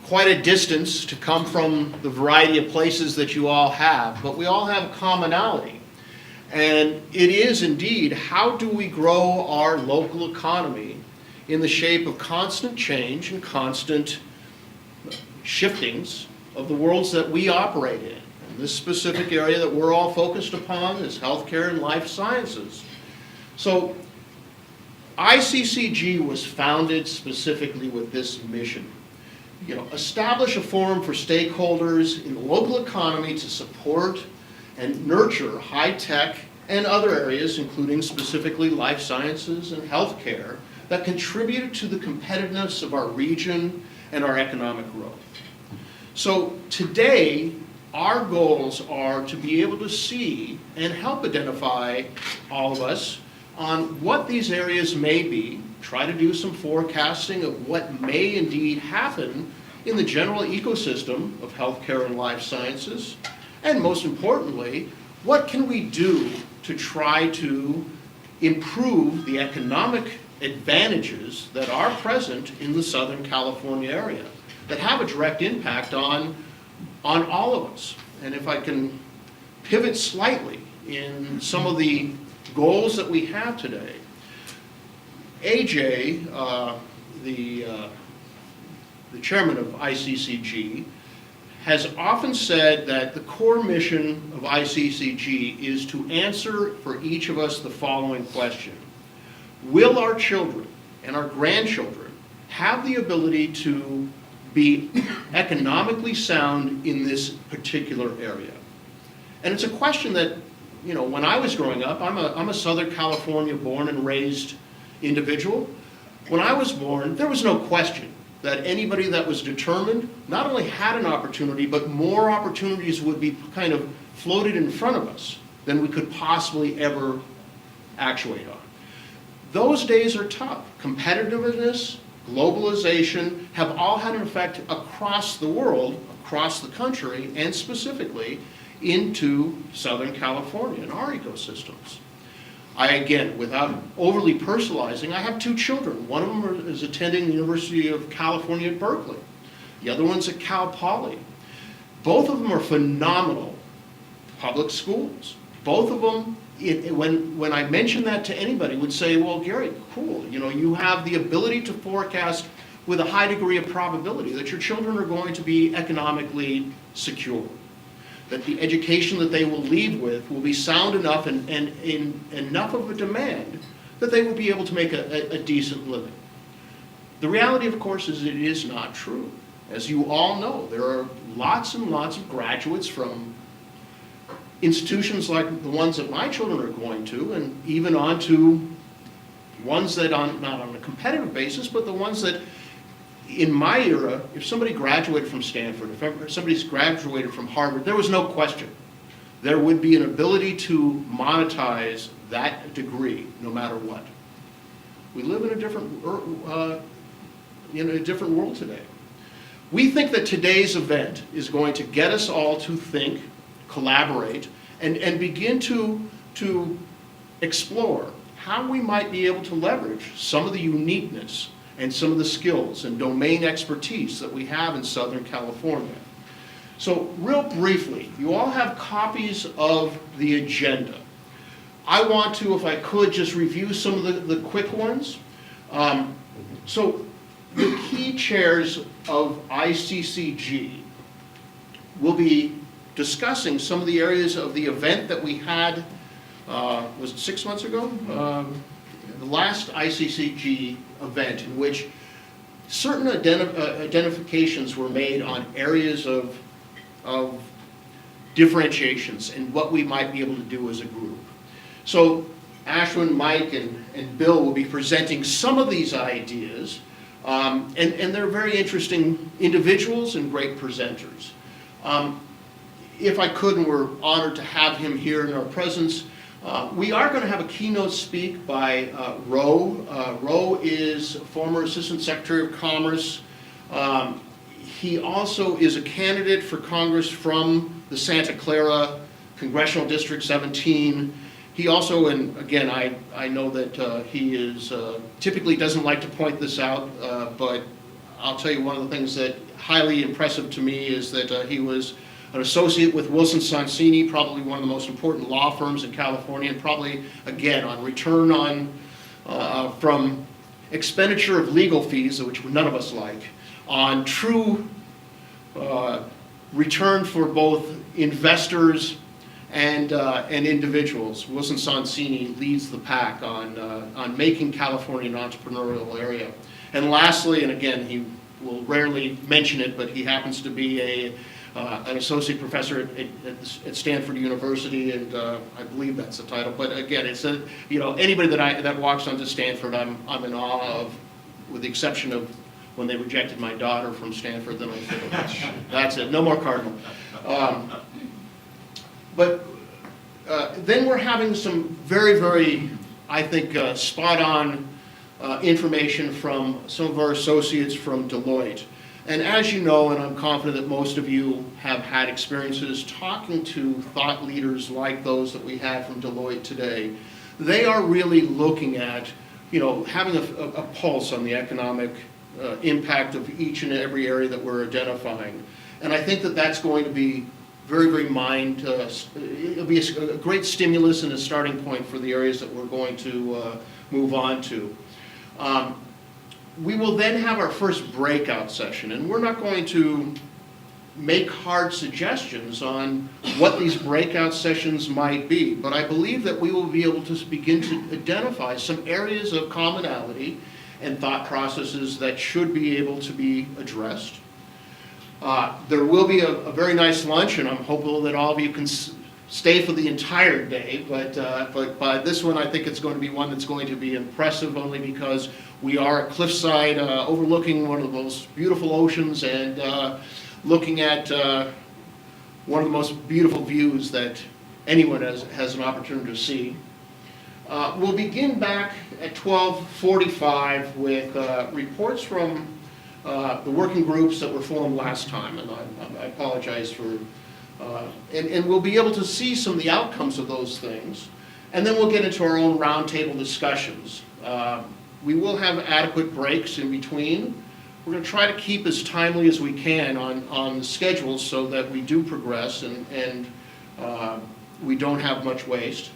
Quite a distance to come from the variety of places that you all have, but we all have a commonality. And it is indeed, how do we grow our local economy in the shape of constant change and constant shiftings of the worlds that we operate in? And this specific area that we're all focused upon is healthcare and life sciences. So ICCG was founded specifically with this mission. Establish a forum for stakeholders in the local economy to support and nurture high-tech and other areas, including specifically life sciences and healthcare, that contribute to the competitiveness of our region and our economic growth. So today, our goals are to be able to see and help identify all of us on what these areas may be, try to do some forecasting of what may indeed happen in the general ecosystem of healthcare and life sciences, and most importantly, what can we do to try to improve the economic advantages that are present in the Southern California area that have a direct impact on all of us. And if I can pivot slightly in some of the goals that we have today. AJ, the chairman of ICCG, has often said that the core mission of ICCG is to answer for each of us the following question: will our children and our grandchildren have the ability to be economically sound in this particular area? And it's a question that, when I was growing up, I'm a Southern California born and raised individual. When I was born, there was no question that anybody that was determined not only had an opportunity, but more opportunities would be kind of floated in front of us than we could possibly ever actuate on. Those days are tough. Competitiveness, globalization have all had an effect across the world, across the country, and specifically into Southern California and our ecosystems. Again, without overly personalizing, I have two children. One of them is attending the University of California at Berkeley. The other one's at Cal Poly. Both of them are phenomenal public schools. Both of them, when I mention that to anybody, would say, well, Gary, cool. You have the ability to forecast with a high degree of probability that your children are going to be economically secure, that the education that they will leave with will be sound enough and in enough of a demand that they will be able to make a decent living. The reality, of course, is it is not true. As you all know, there are lots and lots of graduates from institutions like the ones that my children are going to, and even on to ones that not on a competitive basis, but the ones that in my era, if somebody graduated from Stanford, if somebody's graduated from Harvard, there was no question. There would be an ability to monetize that degree no matter what. We live in a different world today. We think that today's event is going to get us all to think, collaborate, and begin to explore how we might be able to leverage some of the uniqueness and some of the skills and domain expertise that we have in Southern California. So real briefly, you all have copies of the agenda. I want to, if I could, just review some of the quick ones. So the key chairs of ICCG will be discussing some of the areas of the event that we had, was it 6 months ago? The last ICCG event in which certain identifications were made on areas of differentiations and what we might be able to do as a group. So Ashwin, Mike, and Bill will be presenting some of these ideas, and they're very interesting individuals and great presenters. If I could, and we're honored to have him here in our presence, we are going to have a keynote speak by Roe. Roe is former Assistant Secretary of Commerce. He also is a candidate for Congress from the Santa Clara Congressional District 17. He also, and again, I know that he is typically doesn't like to point this out, but I'll tell you one of the things that highly impressive to me is that he was an associate with Wilson Sonsini, probably one of the most important law firms in California, and probably, again, on return on from expenditure of legal fees, which none of us like, on true return for both investors and individuals. Wilson Sonsini leads the pack on making California an entrepreneurial area. And lastly, and again, he will rarely mention it, but he happens to be an associate professor at Stanford University, and I believe that's the title. But again, it's anybody that walks onto Stanford, I'm in awe of, with the exception of when they rejected my daughter from Stanford. Then I said, that's it, no more Cardinal. But then we're having some very, very, I think, spot-on information from some of our associates from Deloitte. And as you know, and I'm confident that most of you have had experiences talking to thought leaders like those that we had from Deloitte today, they are really looking at, having a pulse on the economic impact of each and every area that we're identifying. And I think that that's going to be very, very it'll be a great stimulus and a starting point for the areas that we're going to move on to. We will then have our first breakout session, and we're not going to make hard suggestions on what these breakout sessions might be, but I believe that we will be able to begin to identify some areas of commonality and thought processes that should be able to be addressed. There will be a very nice lunch, and I'm hopeful that all of you can stay for the entire day, but by this one I think it's going to be one that's going to be impressive, only because we are a cliffside overlooking one of those beautiful oceans and looking at one of the most beautiful views that anyone has an opportunity to see. We'll begin back at 12:45 with reports from the working groups that were formed last time, and I apologize for, and we'll be able to see some of the outcomes of those things, and then we'll get into our own roundtable discussions. We will have adequate breaks in between. We're going to try to keep as timely as we can on the schedule so that we do progress and we don't have much waste.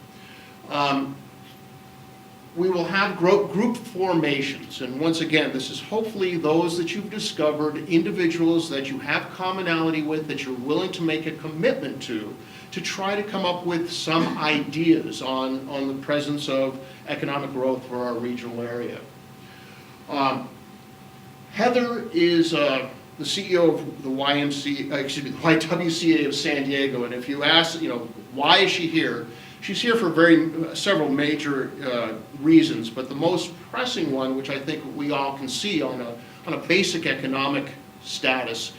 We will have group formations, and once again, this is hopefully those that you've discovered, individuals that you have commonality with, that you're willing to make a commitment to try to come up with some ideas on the presence of economic growth for our regional area. Heather is the CEO of the YWCA of San Diego, and if you ask, why is she here? She's here for several major reasons, but the most pressing one, which I think we all can see on a basic economic status,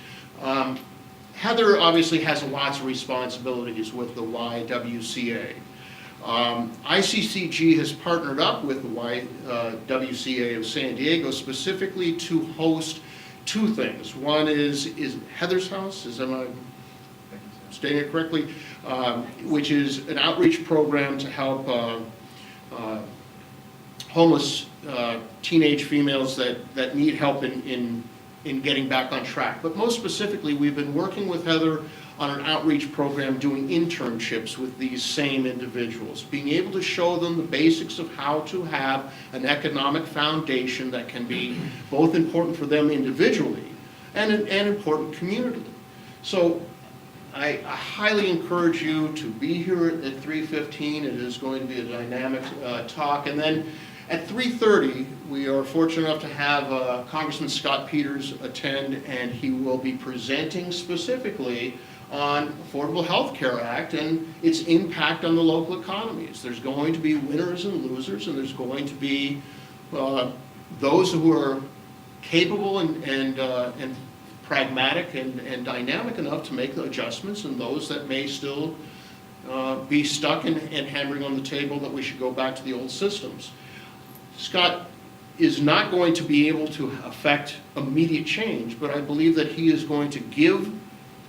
Heather obviously has lots of responsibilities with the YWCA. ICCG has partnered up with the YWCA of San Diego specifically to host two things. One is Heather's House, am I stating it correctly? Which is an outreach program to help homeless teenage females that need help in getting back on track. But most specifically, we've been working with Heather on an outreach program doing internships with these same individuals, being able to show them the basics of how to have an economic foundation that can be both important for them individually and important community. So I highly encourage you to be here at 3:15. It is going to be a dynamic talk. And then at 3:30, we are fortunate enough to have Congressman Scott Peters attend, and he will be presenting specifically on Affordable Health Care Act and its impact on the local economies. There's going to be winners and losers, and there's going to be those who are capable and pragmatic and dynamic enough to make the adjustments, and those that may still be stuck and hammering on the table that we should go back to the old systems. Scott is not going to be able to affect immediate change, but I believe that he is going to give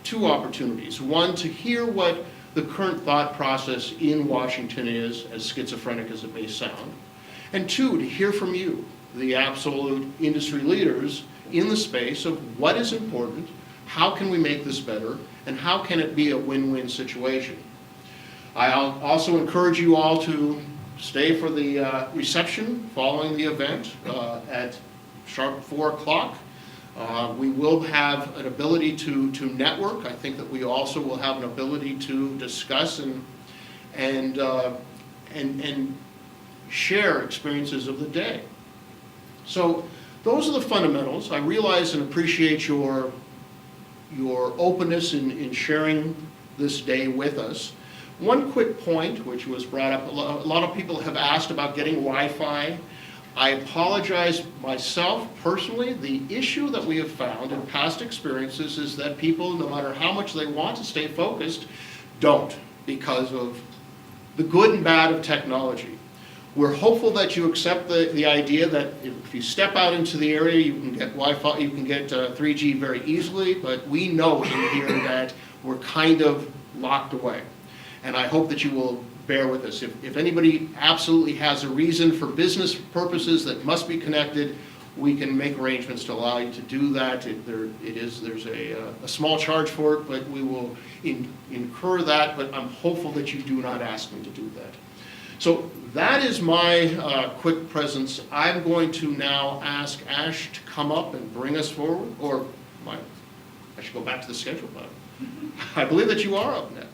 two opportunities. One, to hear what the current thought process in Washington is, as schizophrenic as it may sound, and two, to hear from you, the absolute industry leaders in the space of what is important, how can we make this better, and how can it be a win-win situation. I'll also encourage you all to stay for the reception following the event at sharp 4 o'clock. We will have an ability to network. I think that we also will have an ability to discuss and share experiences of the day. So those are the fundamentals. I realize and appreciate your openness in sharing this day with us. One quick point, which was brought up, a lot of people have asked about getting Wi-Fi. I apologize myself personally. The issue that we have found in past experiences is that people, no matter how much they want to stay focused, don't, because of the good and bad of technology. We're hopeful that you accept the idea that if you step out into the area, you can get Wi-Fi, you can get 3G very easily, but we know in here that we're kind of locked away. And I hope that you will bear with us. If anybody absolutely has a reason for business purposes that must be connected, we can make arrangements to allow you to do that. There's a small charge for it, but we will incur that, but I'm hopeful that you do not ask me to do that. So that is my quick presence. I'm going to now ask Ash to come up and bring us forward, or I should go back to the schedule, but I believe that you are up next.